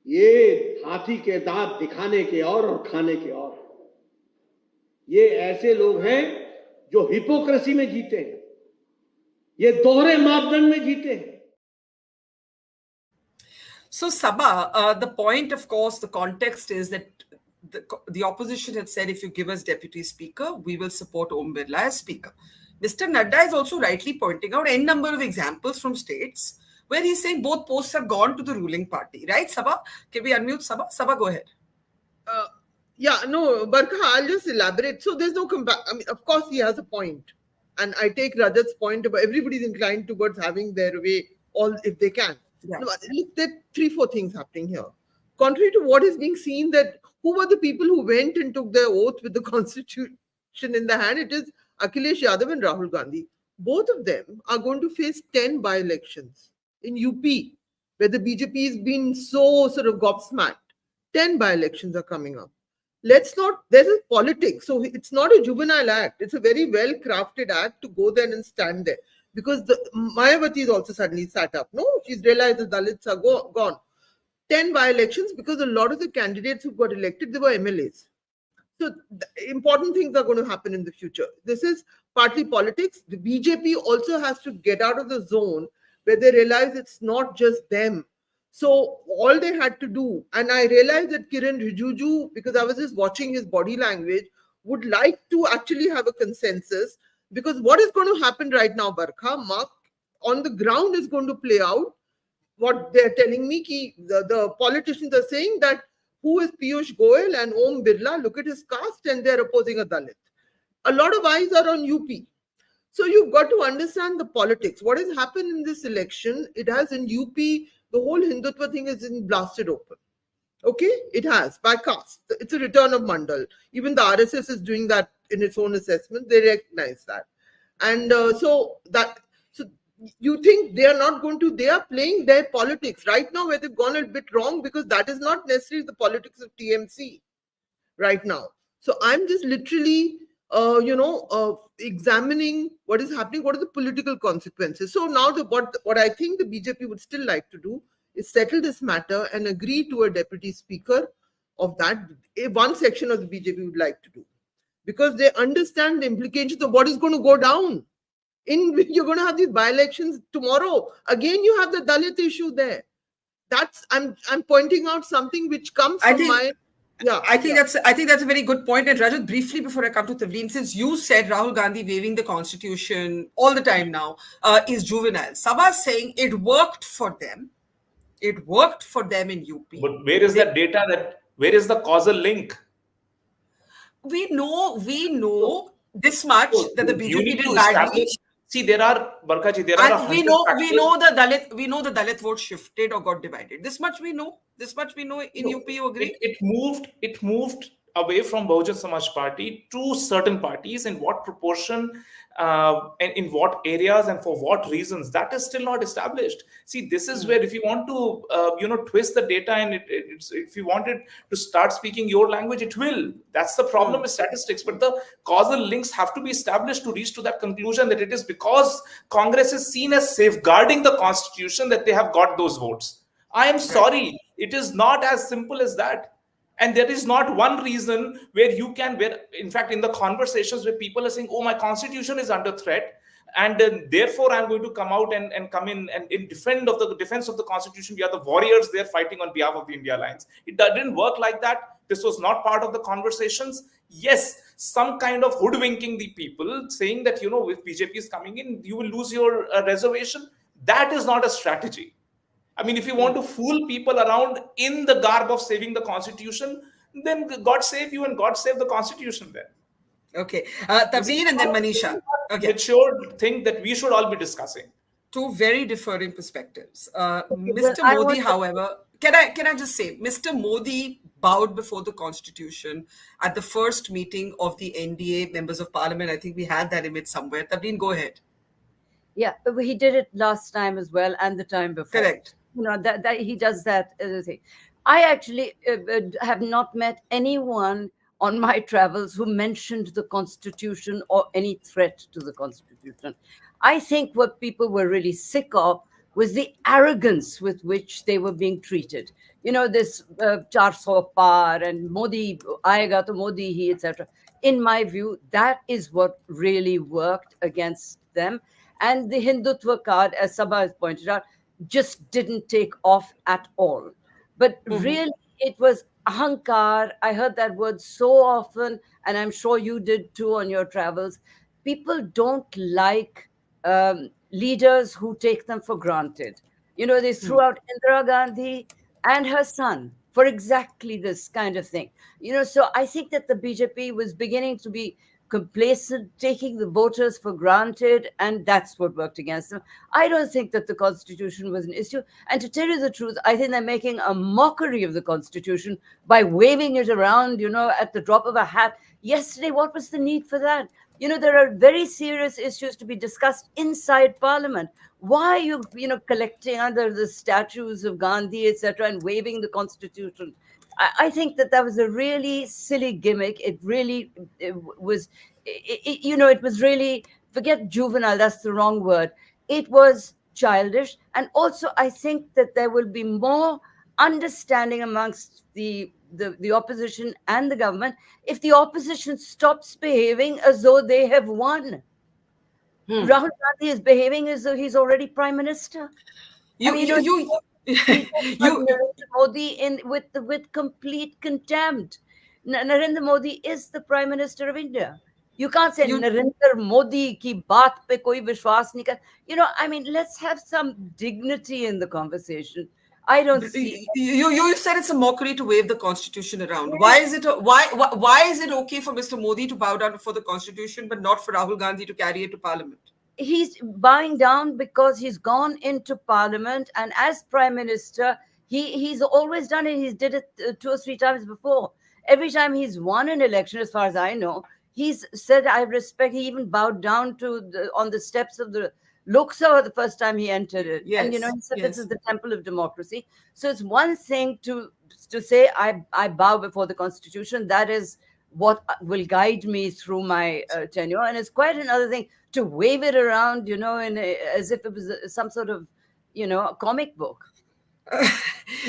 ये हाथी के दांत दिखाने के और खाने के और. ये ऐसे लोग हैं जो हिपोक्रेसी में जीते हैं. ये दोहरे मापदंड में जीते हैं. So Sabha, the point, of course, the context is that the opposition had said, if you give us deputy speaker, we will support Om Birla as speaker. Mr. Nadda is also rightly pointing out n number of examples from states where he's saying both posts have gone to the ruling party. Right, Sabha? Can we unmute Sabha? Sabha, go ahead. Barkha, I'll just elaborate. So there's no of course he has a point. And I take Rajat's point about everybody's inclined towards having their way all if they can. Yeah. No, look, there are 3-4 things happening here. Contrary to what is being seen, that who were the people who went and took their oath with the constitution in the hand? It is Akhilesh Yadav and Rahul Gandhi. Both of them are going to face 10 by-elections in UP, where the BJP has been so sort of gobsmacked. 10 by-elections are coming up. There's a politics. So it's not a juvenile act. It's a very well-crafted act to go there and stand there. because the Mayawati is also suddenly sat up. No, she's realized the Dalits are gone. 10 by-elections because a lot of the candidates who got elected, they were MLAs. So important things are going to happen in the future. This is partly politics. The BJP also has to get out of the zone where they realize it's not just them. So all they had to do, and I realized that Kiran Rijiju, because I was just watching his body language, would like to actually have a consensus, because what is going to happen right now, Barkha, Mark, on the ground is going to play out what they're telling me. The politicians are saying that who is Piyush Goyal and Om Birla, look at his caste, and they're opposing a Dalit. A lot of eyes are on UP. So you've got to understand the politics. What has happened in this election, it has in UP, the whole Hindutva thing is blasted open. Okay, it has, by caste. It's a return of Mandal. Even the RSS is doing that in its own assessment. They recognize that. And so you think they are not going to, they are playing their politics right now, where they've gone a bit wrong, because that is not necessarily the politics of TMC right now. So I'm just literally, examining what is happening, what are the political consequences. So now what I think the BJP would still like to do is settle this matter and agree to a deputy speaker of that. One section of the BJP would like to do, because they understand the implications of what is going to go down. You're going to have these by-elections tomorrow. Again, you have the Dalit issue there. That's I'm pointing out something which comes from my. Yeah, I think that's a very good point. And Rajat, briefly before I come to Tavleen, since you said Rahul Gandhi waving the constitution all the time now is juvenile, Sabha is saying it worked for them. It worked for them in UP. But where is that data? Where is the causal link? We know this much that the BJP did badly. See, there are Barkha, there are. We know the Dalit vote shifted or got divided. This much we know. In UP. You agree? It moved away from Bahujan Samaj Party to certain parties. In what proportion, and in what areas, and for what reasons, that is still not established. See, this is where, if you want to twist the data, and if you want it to start speaking your language, it will. That's the problem with statistics. But the causal links have to be established to reach to that conclusion, that it is because Congress is seen as safeguarding the constitution that they have got those votes. I am sorry, it is not as simple as that. And there is not one reason where in fact, in the conversations where people are saying, oh, my constitution is under threat, and therefore I'm going to come out and come in and in defense of the constitution. We are the warriors there fighting on behalf of the India Alliance. It didn't work like that. This was not part of the conversations. Yes, some kind of hoodwinking the people, saying that, if BJP is coming in, you will lose your reservation. That is not a strategy. I mean, if you want to fool people around in the garb of saving the constitution, then God save you and God save the constitution then. Okay. Tavleen and then Manisha. Okay. Mature thing that we should all be discussing. Two very differing perspectives. Mr. Modi, however, can I just say, Mr. Modi bowed before the constitution at the first meeting of the NDA members of parliament. I think we had that image somewhere. Tavleen, go ahead. Yeah, but he did it last time as well, and the time before. Correct. That he does that as a thing. I actually have not met anyone on my travels who mentioned the Constitution or any threat to the Constitution. I think what people were really sick of was the arrogance with which they were being treated. This 400 par and Modi, aayega to Modi hi, etc. In my view, that is what really worked against them. And the Hindutva card, as Sabha has pointed out, just didn't take off at all. But really, it was ahankar. I heard that word so often, and I'm sure you did too on your travels. People don't like leaders who take them for granted. They threw out Indira Gandhi and her son for exactly this kind of thing. So I think that the BJP was beginning to be complacent, taking the voters for granted, and that's what worked against them. I don't think that the Constitution was an issue. And to tell you the truth, I think they're making a mockery of the Constitution by waving it around, at the drop of a hat. Yesterday, what was the need for that? There are very serious issues to be discussed inside Parliament. Why are you, collecting under the statues of Gandhi, etc., and waving the Constitution? I think that was a really silly gimmick. It really was really forget juvenile, that's the wrong word. It was childish. And also, I think that there will be more understanding amongst the opposition and the government if the opposition stops behaving as though they have won. Rahul Gandhi is behaving as though he's already prime minister. I mean, he talks about you Narendra Modi with complete contempt. Narendra Modi is the prime minister of India. You can't say you Narendra Modi ki baat pe koi vishwas nahi kar. I mean, let's have some dignity in the conversation. I don't see. you said it's a mockery to wave the constitution around. Yes. Why is it okay for Mr. Modi to bow down for the constitution, but not for Rahul Gandhi to carry it to parliament? He's bowing down because he's gone into parliament, and as prime minister, he's always done it. He's did it 2 or 3 times before. Every time he's won an election, as far as I know, he's said, I respect. He even bowed down on the steps of the Lok Sabha the first time he entered it. Yes, And he said yes. this is the temple of democracy. So it's one thing to say I bow before the constitution. That is what will guide me through my tenure. And it's quite another thing to wave it around, as if it was some sort of, comic book.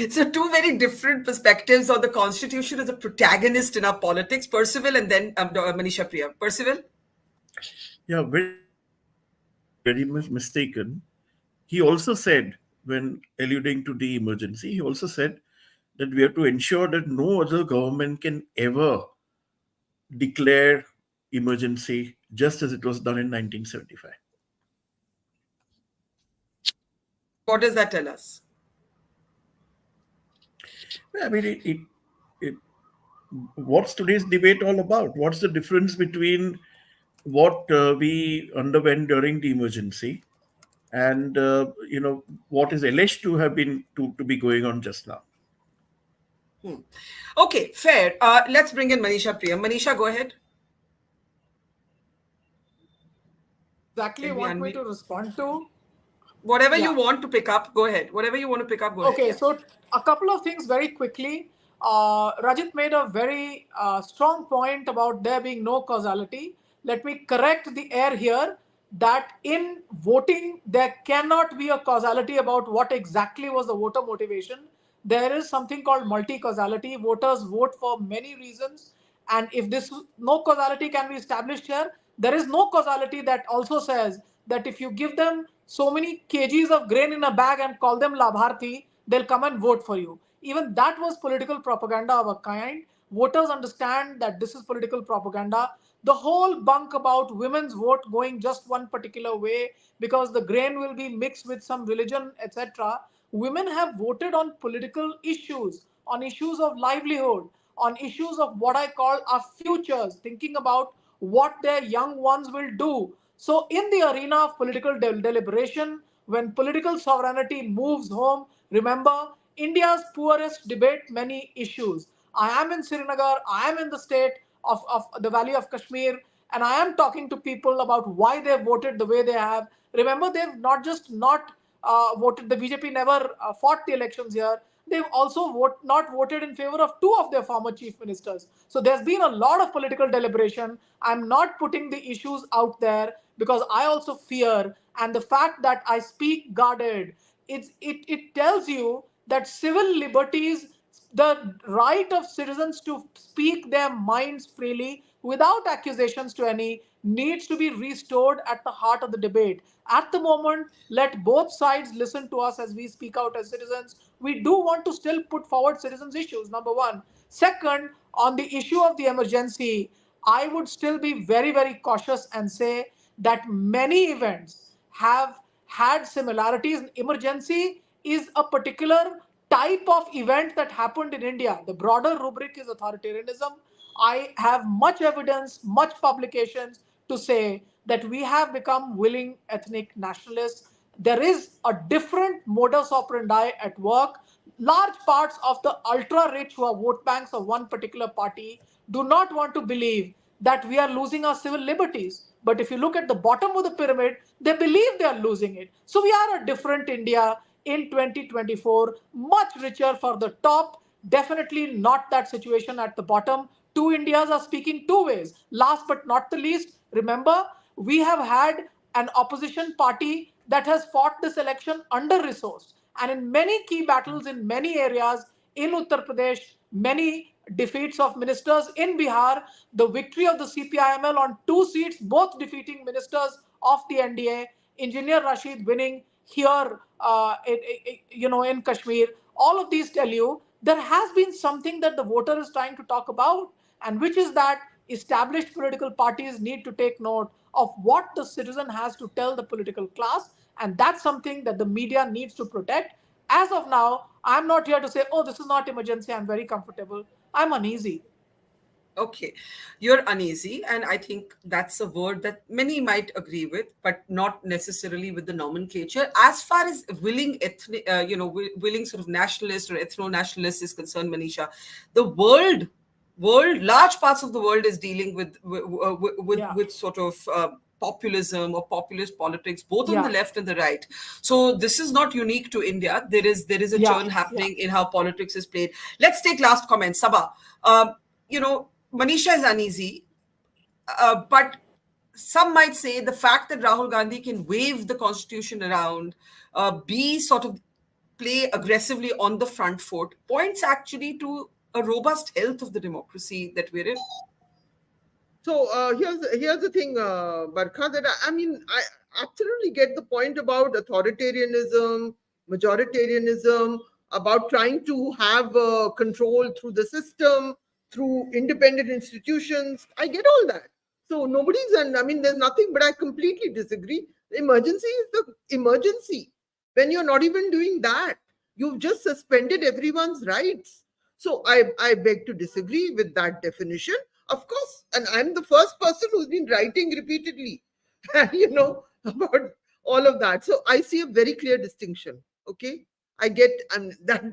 So two very different perspectives on the constitution as a protagonist in our politics. Percival and then Manisha Priya. Percival? Yeah, very much mistaken. He also said, when alluding to the emergency, he also said that we have to ensure that no other government can ever declare emergency just as it was done in 1975. What does that tell us? I mean, what's today's debate all about? What's the difference between what we underwent during the emergency and what is alleged to have been to be going on just now? Okay, fair. Let's bring in Manisha Priya. Manisha, go ahead. Exactly want me to respond to? Whatever you want to pick up, go ahead. Whatever you want to pick up, go ahead. Okay, so a couple of things very quickly. Rajit made a very strong point about there being no causality. Let me correct the air here that in voting, there cannot be a causality about what exactly was the voter motivation. There is something called multi-causality. Voters vote for many reasons. And if this no causality can be established here, there is no causality that also says that if you give them so many kgs of grain in a bag and call them Labharthi, they'll come and vote for you. Even that was political propaganda of a kind. Voters understand that this is political propaganda. The whole bunk about women's vote going just one particular way because the grain will be mixed with some religion, etc. Women have voted on political issues, on issues of livelihood, on issues of what I call our futures, thinking about what their young ones will do. So in the arena of political deliberation, when political sovereignty moves home, remember, India's poorest debate many issues. I am in Srinagar, I am in the state of the Valley of Kashmir, and I am talking to people about why they voted the way they have. Remember, they've not just not voted, the BJP never fought the elections here. They've also not voted in favor of 2 of their former chief ministers. So there's been a lot of political deliberation. I'm not putting the issues out there because I also fear, and the fact that I speak guarded, it tells you that civil liberties, the right of citizens to speak their minds freely without accusations to any, needs to be restored at the heart of the debate. At the moment, let both sides listen to us as we speak out as citizens. We do want to still put forward citizens' issues, number one. Second, on the issue of the emergency, I would still be very, very cautious and say that many events have had similarities. Emergency is a particular type of event that happened in India. The broader rubric is authoritarianism. I have much evidence, much publications to say that we have become willing ethnic nationalists. There is a different modus operandi at work. Large parts of the ultra rich who are vote banks of one particular party do not want to believe that we are losing our civil liberties. But if you look at the bottom of the pyramid, they believe they are losing it. So we are a different India in 2024, much richer for the top, definitely not that situation at the bottom. Two Indias are speaking two ways. Last but not the least, remember, we have had an opposition party that has fought this election under resourced. And in many key battles in many areas in Uttar Pradesh, many defeats of ministers in Bihar, the victory of the CPIML on 2 seats, both defeating ministers of the NDA, Engineer Rashid winning here, in Kashmir. All of these tell you there has been something that the voter is trying to talk about, and which is that established political parties need to take note of what the citizen has to tell the political class, and that's something that the media needs to protect. As of now, I'm not here to say, oh, this is not emergency, I'm very comfortable. I'm uneasy. Okay, you're uneasy, and I think that's a word that many might agree with, but not necessarily with the nomenclature. As far as willing, willing sort of nationalist or ethno-nationalist is concerned, Manisha, the large parts of the world is dealing with sort of populism or populist politics, both on the left and the right. So this is not unique to India. There is a churn happening in how politics is played. Let's take last comment, Sabha. Manisha is uneasy, but some might say the fact that Rahul Gandhi can wave the constitution around, be sort of play aggressively on the front foot, points actually to a robust health of the democracy that we're in. So here's the thing, Barkha, that I absolutely get the point about authoritarianism, majoritarianism, about trying to have control through the system, through independent institutions. I get all that. So there's nothing, but I completely disagree. The emergency is the emergency. When you're not even doing that, you've just suspended everyone's rights. So I beg to disagree with that definition. Of course, and I'm the first person who's been writing repeatedly, about all of that. So I see a very clear distinction. Okay, I get, and that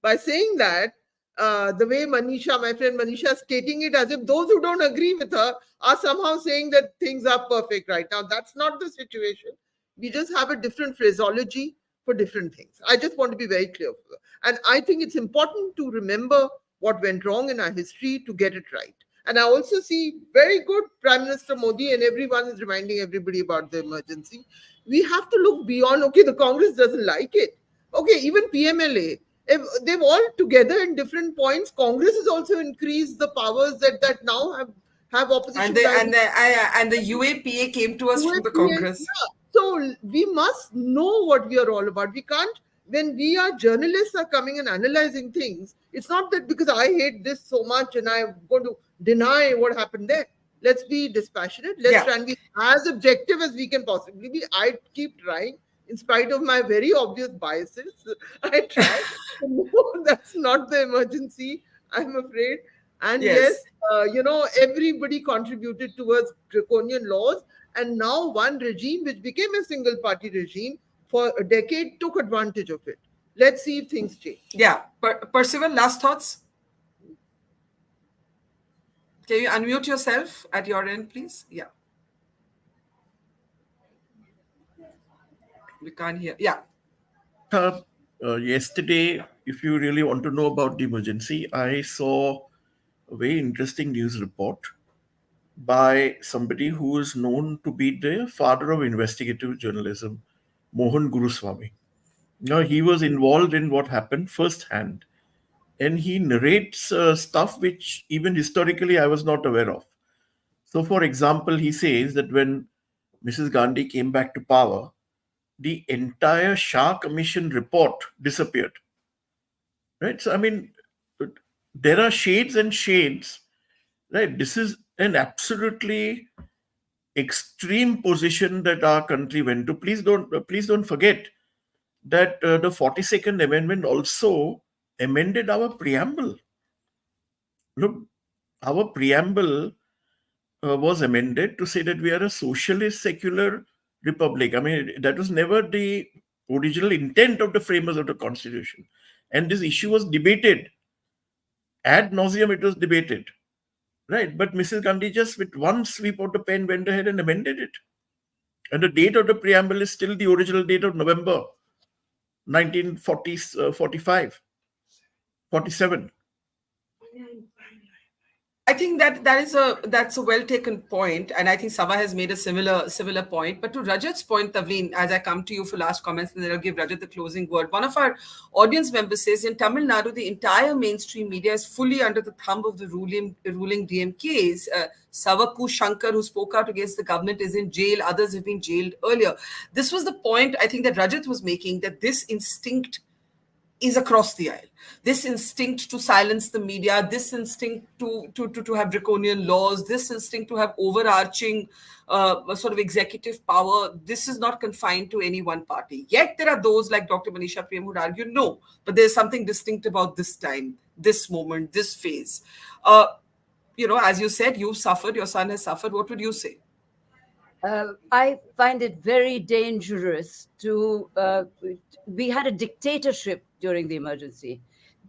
by saying that, the way Manisha, my friend Manisha, is stating it as if those who don't agree with her are somehow saying that things are perfect right now. That's not the situation. We just have a different phraseology for different things. I just want to be very clear. And I think it's important to remember what went wrong in our history to get it right. And I also see very good Prime Minister Modi, and everyone is reminding everybody about the emergency. We have to look beyond, okay, the Congress doesn't like it. Okay, even PMLA, they've all together in different points. Congress has also increased the powers that now have opposition. And the UAPA came to us from the Congress. Yeah. So we must know what we are all about. We can't, when we are journalists are coming and analyzing things, it's not that because I hate this so much and I'm going to deny what happened there. Let's be dispassionate. Let's try and be as objective as we can possibly be. I keep trying, in spite of my very obvious biases. I try. No, that's not the emergency, I'm afraid. And yes, everybody contributed towards draconian laws. And now one regime, which became a single party regime for a decade, took advantage of it. Let's see if things change. Yeah. Percival, last thoughts? Can you unmute yourself at your end, please? Yeah. We can't hear. Yeah. Yesterday, if you really want to know about the emergency, I saw a very interesting news report by somebody who is known to be the father of investigative journalism, Mohan Guruswamy. Now, he was involved in what happened firsthand, and he narrates stuff which even historically I was not aware of. So, for example, he says that when Mrs. Gandhi came back to power, the entire Shah Commission report disappeared. Right? So, there are shades and shades. Right? This is an absolutely extreme position that our country went to. Please don't forget that the 42nd Amendment also amended our preamble. Look, our preamble was amended to say that we are a socialist secular republic. That was never the original intent of the framers of the Constitution. And this issue was debated. Ad nauseum, it was debated. Right? But Mrs. Gandhi just with one sweep of the pen went ahead and amended it. And the date of the preamble is still the original date of November 1945, 47. I think that's a well taken point, and I think Sava has made a similar point. But to Rajat's point, Tavleen, as I come to you for last comments, and then I'll give Rajat the closing word. One of our audience members says in Tamil Nadu, the entire mainstream media is fully under the thumb of the ruling DMKs. Savaku Shankar, who spoke out against the government, is in jail. Others have been jailed earlier. This was the point I think that Rajat was making, that this instinct is across the aisle. This instinct to silence the media, this instinct to have draconian laws, this instinct to have overarching sort of executive power, this is not confined to any one party. Yet there are those like Dr. Manisha Prem who would argue, no, but there's something distinct about this time, this moment, this phase. As you said, you've suffered, your son has suffered. What would you say? I find it very dangerous to. We had a dictatorship during the emergency.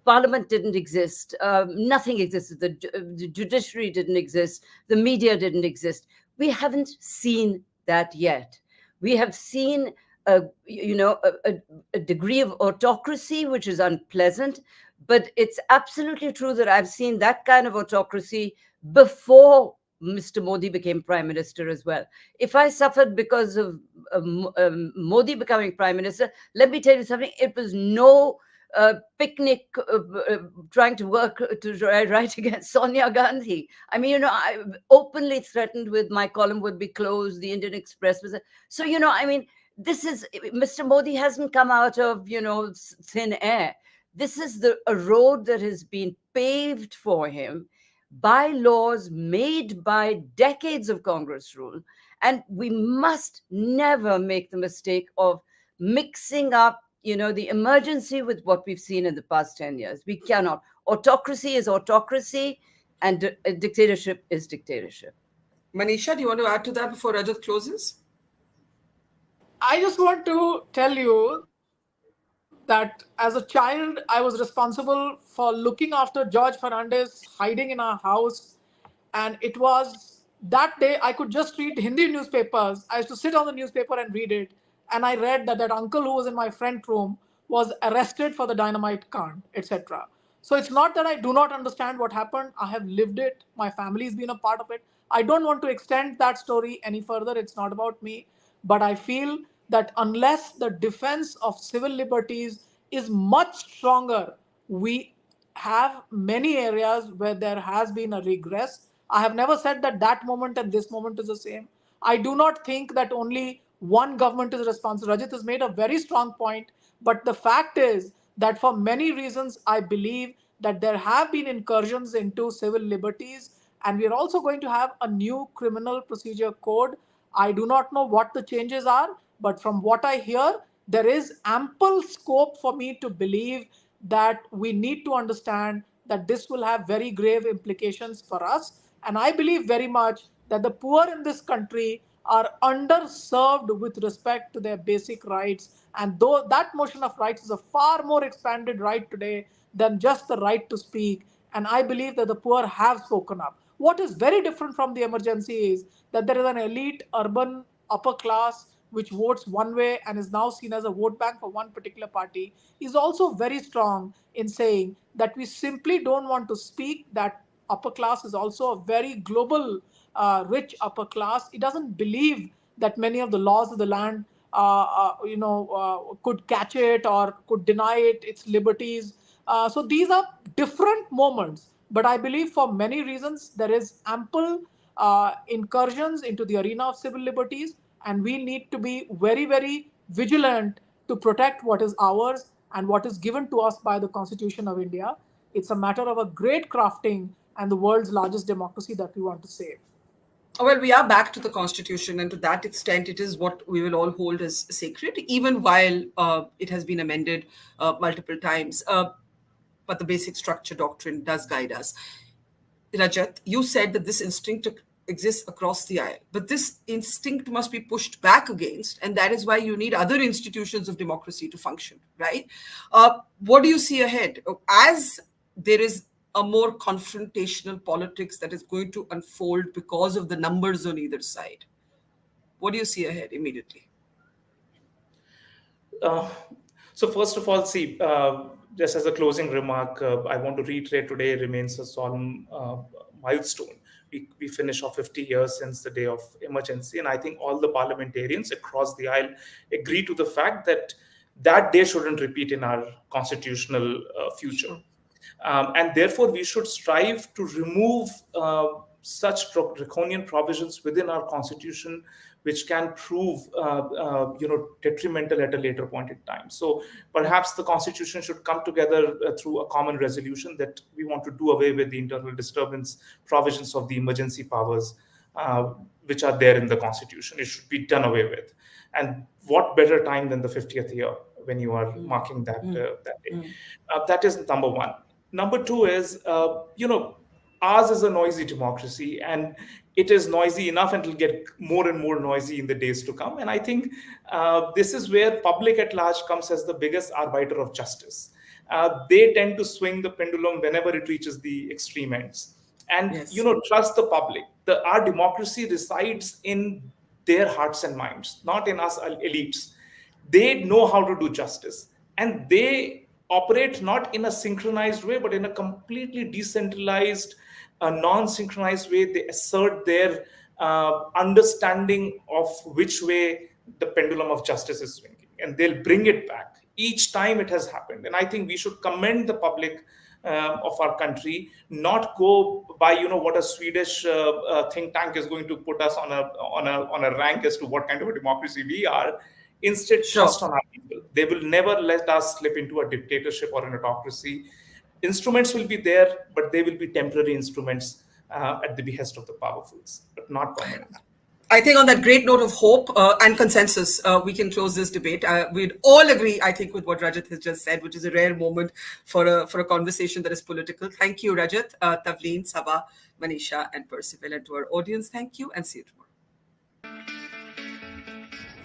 Parliament didn't exist. Nothing existed. The judiciary didn't exist. The media didn't exist. We haven't seen that yet. We have seen a degree of autocracy, which is unpleasant. But it's absolutely true that I've seen that kind of autocracy before Mr. Modi became Prime Minister as well. If I suffered because of Modi becoming Prime Minister, let me tell you something, it was no picnic trying to work to write against Sonia Gandhi. I mean, I openly threatened with my column would be closed, the Indian Express was. So, I mean, Mr. Modi hasn't come out of, thin air. This is a road that has been paved for him by laws made by decades of Congress rule. And we must never make the mistake of mixing up, the emergency with what we've seen in the past 10 years. We cannot. Autocracy is autocracy and dictatorship is dictatorship. Manisha, do you want to add to that before Rajat closes? I just want to tell you that as a child, I was responsible for looking after George Fernandez hiding in our house. And it was that day I could just read Hindi newspapers. I used to sit on the newspaper and read it. And I read that uncle who was in my front room was arrested for the dynamite kand, etc. So it's not that I do not understand what happened. I have lived it. My family has been a part of it. I don't want to extend that story any further. It's not about me. But I feel that unless the defense of civil liberties is much stronger, we have many areas where there has been a regress. I have never said that moment and this moment is the same. I do not think that only one government is responsible. Rajat has made a very strong point, but the fact is that for many reasons, I believe that there have been incursions into civil liberties, and we are also going to have a new criminal procedure code. I do not know what the changes are, but from what I hear, there is ample scope for me to believe that we need to understand that this will have very grave implications for us. And I believe very much that the poor in this country are underserved with respect to their basic rights. And though that notion of rights is a far more expanded right today than just the right to speak. And I believe that the poor have spoken up. What is very different from the emergency is that there is an elite urban upper class which votes one way and is now seen as a vote bank for one particular party, is also very strong in saying that we simply don't want to speak. That upper class is also a very global, rich upper class. It doesn't believe that many of the laws of the land could catch it or could deny it its liberties. So these are different moments. But I believe for many reasons, there is ample incursions into the arena of civil liberties. And we need to be very, very vigilant to protect what is ours and what is given to us by the Constitution of India. It's a matter of a great crafting and the world's largest democracy that we want to save. Well, we are back to the Constitution, and to that extent, it is what we will all hold as sacred, even while it has been amended multiple times. But the basic structure doctrine does guide us. Rajat, you said that this instinct exists across the aisle, but this instinct must be pushed back against, and that is why you need other institutions of democracy to function, right? What do you see ahead? As there is a more confrontational politics that is going to unfold because of the numbers on either side, what do you see ahead immediately? So first of all, see, just as a closing remark, I want to reiterate today remains a solemn milestone. We finish our 50 years since the day of emergency, and I think all the parliamentarians across the aisle agree to the fact that that day shouldn't repeat in our constitutional future. And therefore, we should strive to remove such draconian provisions within our constitution, which can prove, detrimental at a later point in time. So perhaps the constitution should come together through a common resolution that we want to do away with the internal disturbance provisions of the emergency powers, which are there in the constitution. It should be done away with. And what better time than the 50th year when you are marking that day? That is number one. Number two is, ours is a noisy democracy, and it is noisy enough, and it will get more and more noisy in the days to come. And I think this is where public at large comes as the biggest arbiter of justice. They tend to swing the pendulum whenever it reaches the extreme ends. And, trust the public. Our democracy resides in their hearts and minds, not in us elites. They know how to do justice, and they operate not in a synchronized way, but in a completely decentralized, non-synchronized way. They assert their understanding of which way the pendulum of justice is swinging, and they'll bring it back each time it has happened. And I think we should commend the public of our country, not go by what a Swedish think tank is going to put us on a rank as to what kind of a democracy we are. Instead, trust on our people. They will never let us slip into a dictatorship or an autocracy. Instruments will be there, but they will be temporary instruments at the behest of the powerfuls, but not permanent. I think on that great note of hope and consensus, we can close this debate. We'd all agree, I think, with what Rajat has just said, which is a rare moment for a conversation that is political. Thank you, Rajat, Tavleen, Sabah, Manisha, and Percival. And to our audience, thank you, and see you tomorrow.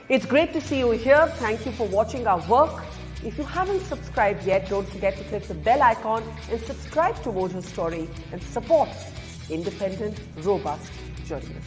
It's great to see you here. Thank you for watching our work. If you haven't subscribed yet, don't forget to click the bell icon and subscribe to Mojo Story and support independent, robust journalism.